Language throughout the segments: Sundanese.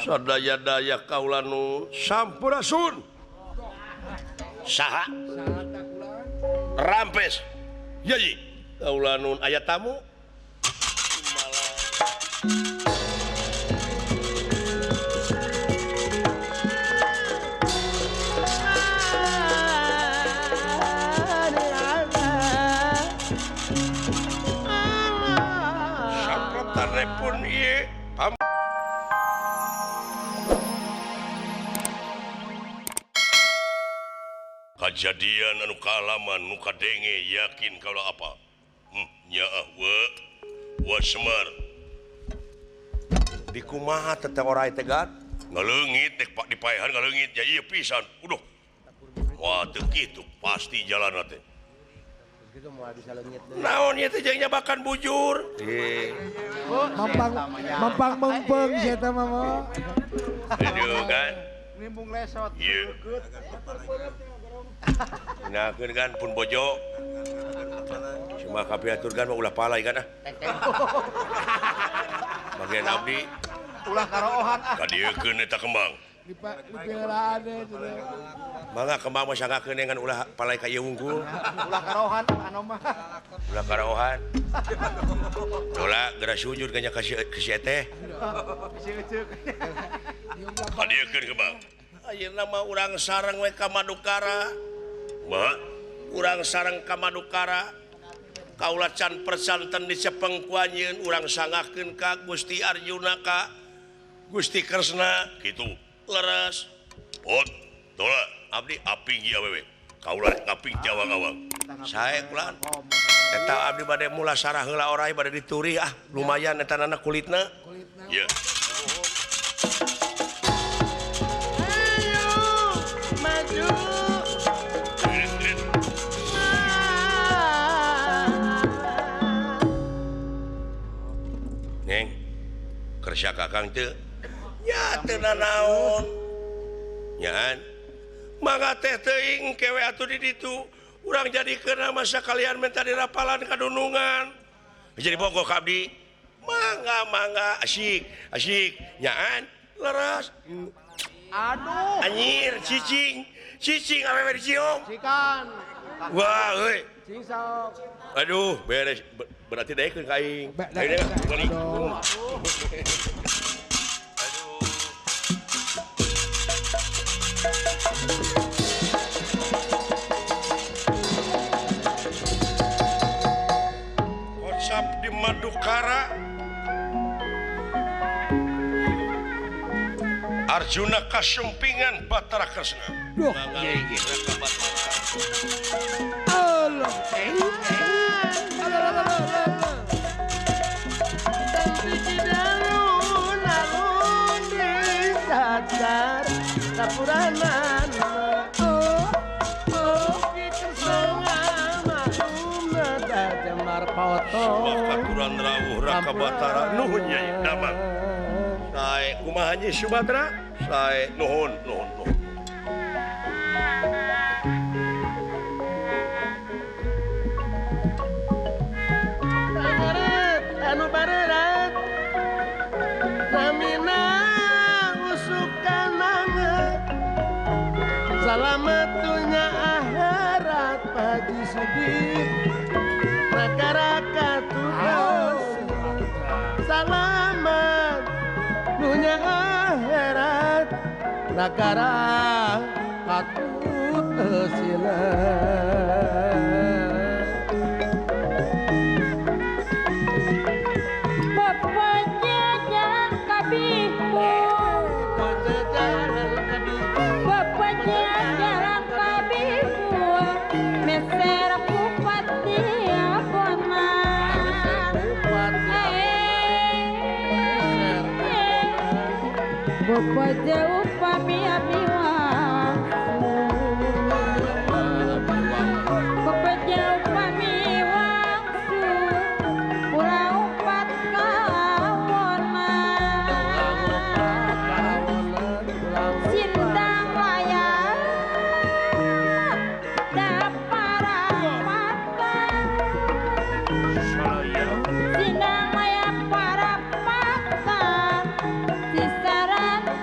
sadaya-daya kaula nu sampurasun saha rampes yayi kaula nun aya tamu sampratane ieu kajadian anu kaalaman nu kadenge yakin kalau apa nyaah wa Semar di kumaha teh ora tegat ngaleungit tek pak dipaehan ngaleungit ya ieu pisan uduh wah teu kitu pasti jalan teh kitu moal bisa leungit deui naon ieu teh jeung nyabakan bujur mampang mengpeng sia teh mah aduh kan nimbung lesot ieu nakeun kan pun bojo cuma kapiaturkan mah ulah palai kan bagian abdi ulah karohan kadiekeun eta kembang dipilaraan mangga kembang mah sanggakeun ngan ulah palai ka ieu wungkul ulah karohan anu mah ulah karaohan ulah geura sujud ka nya ka si teh kadiekeun kembang ayeuna mah urang sareng we ka Madukara mah urang sareng ka Madukara kaula can persanten di Cepengkuanyeun urang sangakeun ka Gusti Arjuna ka Gusti Kresna kitu leres pot tola abdi aping ieu awewe kaula ngaping jawang-awang sae kulaan eta abdi bade mula sarah heula orai bade dituri lumayan eta nana kulitna ya ayo maju Neng kerja kakang teu nya teu nanaon nyaan mangga teh teuing kewe atuh di ditu urang jadikeun masa kalian minta dirapalan kadunungan jadi pokok abdi mangga asyik nyaan leres aduh anyir cicing awewe dicium sikan wah euy cing sok aduh beres berarti daekeun ka aing konsep di Madukara Arjuna kasumpingan Batara Kresna Allah Katuran rawuh Raka Batara nuhun Nyai Damang sae kumaha Nyi Subadra sae nuhun anu barerat namina usukanana salamatunya akhirat pagi sedih masyarakat tugas salamat dunia akhirat negara katut Bapak jauh pami abiwa Bapak jauh pami waktu Pulau Pat Kalawona Sindang layar Dapara mata Sindang layar para mata Sisaran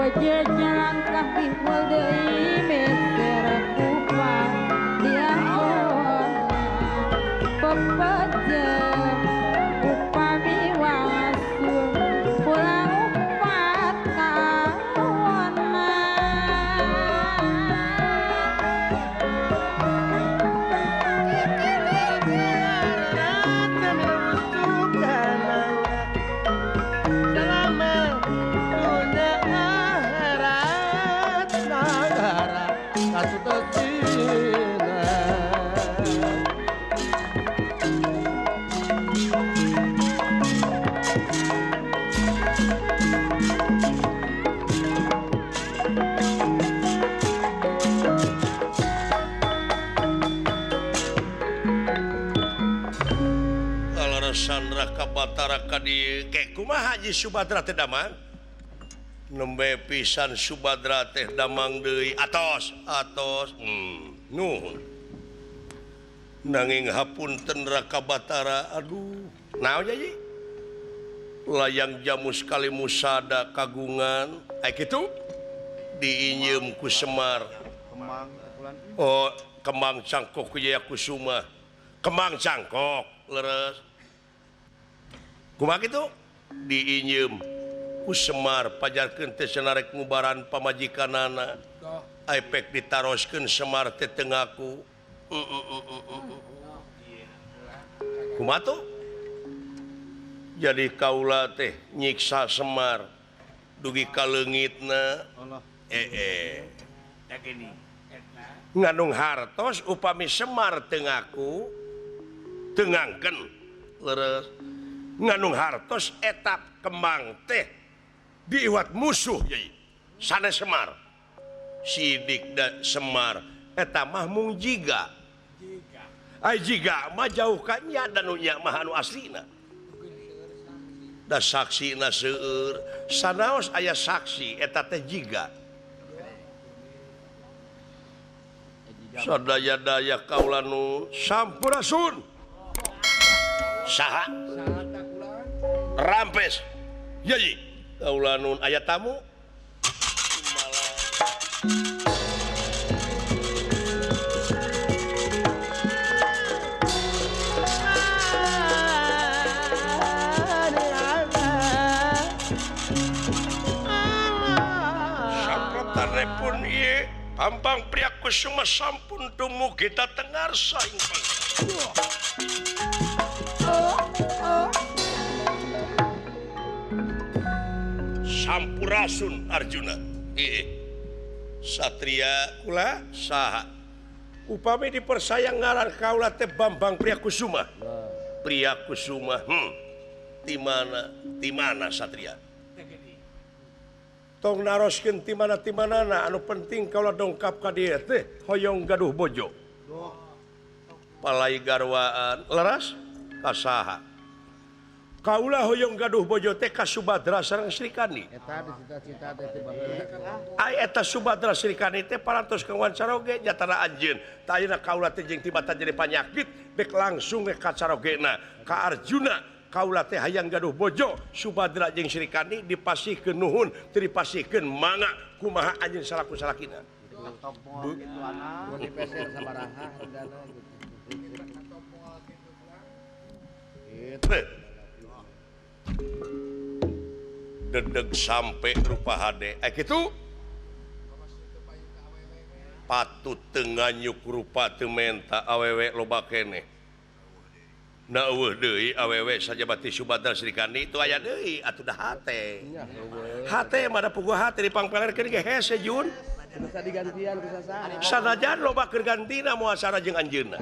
Jalan kaki deui meser kupang dia pepejem upami wasun pulang upat kawana Sandra Kabatara kadi kek kumaha Haji Subadra teh damang nembe pisan Subadra teh damang deui atos nuhun nanging hapunten Raka Batara aduh naon Ji layang jamu sekali musada kagungan aya kitu diinyeum ku Semar kembang cangkok ku Jaya Kusuma kembang cangkok leres kumaha kitu diinyeum ku Semar pajarkeun teh sanarek ngubaran pamajikanana aipek ditaroskeun Semar teh teu ngaku kumaha tuh jadi kaula teh nyiksa Semar dugi ka leungitna ngandung hartos upami Semar teu ngaku teu ngangken leres ngandung hartos etap kembang teh diiwat musuh jadi sanes Semar sidik dan Semar eta mah mung jiga mah jauh kanya dan nya mah anu aslina da saksina seueur sanaos aya saksi eta teh jiga sadaya-daya kaula nu sampurasun saha rampes jadi kaula nun aya tamu sampratanepun ieu Pampang Priyakusuma sampun dumugi dhateng ngarsa ing Sampurasun Arjuna satria kula saha upami dipersayang ngaran kaula teh Bambang Priyakusuma di mana satria tong naroskeun ti mana-timanana anu penting kaula dongkap ka dieu teh hoyong gaduh bojo palai garwaan leras ka saha kaula hoyong gaduh bojo teh ka Subadra sareng Srikandi eta cita-cita teh ai eta Subadra Srikandi teh parantos ka Wancaroge jatara anjeun tah ayeuna kaula teh jeung tibatan jadi panyakit bek langsung ka Carogena ka Arjuna kaula teh hayang gaduh bojo Subadra jeung Srikandi dipasihkeun nuhun teu dipasihkeun mangga kumaha anjeun salaku salakina mun dipeser sabaraha hargana gitu dedeg sampai rupa HD kitu patut teu nganyuk rupa teu menta awewe loba keneh na eueuh deui awewe saja bati Subadra Srikandi itu aya deui atuh da hate hate mah da puguh hate dipangpalerkeun ge hese Jun bisa digantian ku sasaha sanajan loba keur gantina moal sara jeung anjeunna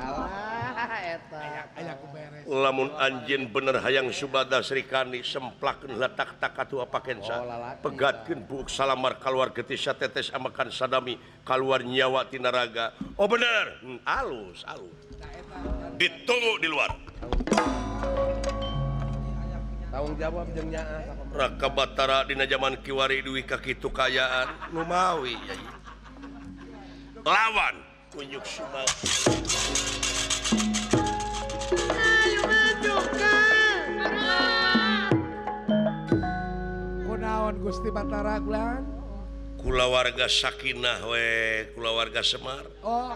eta aya ku beres lamun anjeun bener hayang Subadra Srikandi semplakeun letak takatu apakensa pegatkeun buuk salamar kaluar getih satetes amakan sadami kaluar nyawa tina raga oh bener alus ditunggu di luar tanggung jawab jeung nyaah Raka Batara dina zaman kiwari duwi ka kitu kayaan nu mawi lawan kunjuk Suma ayo majukan kunaon Gusti Batara Gulan kulawarga Sakinah we kulawarga Semar Oh,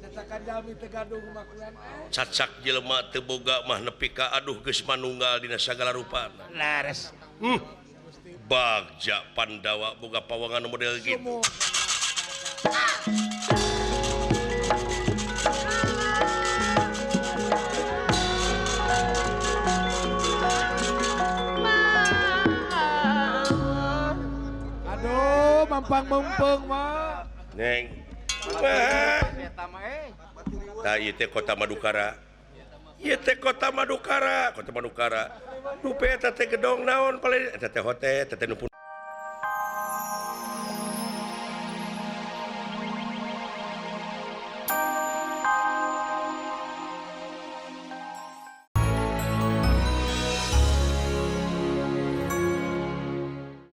cetakan Jalmi Tegadung makulan. cacak jelema teu boga mah nepi ka aduh geus manunggal dina sagala rupana Lares. Bagja Pandawa boga pawangan model gitu Sumu. Aduh, mampang mumpung mah. Neng Eta mah tah ieu teh Kota Madukara ieu teh Kota Madukara nu pe eta teh gedong naon paling eta teh hotel teh nu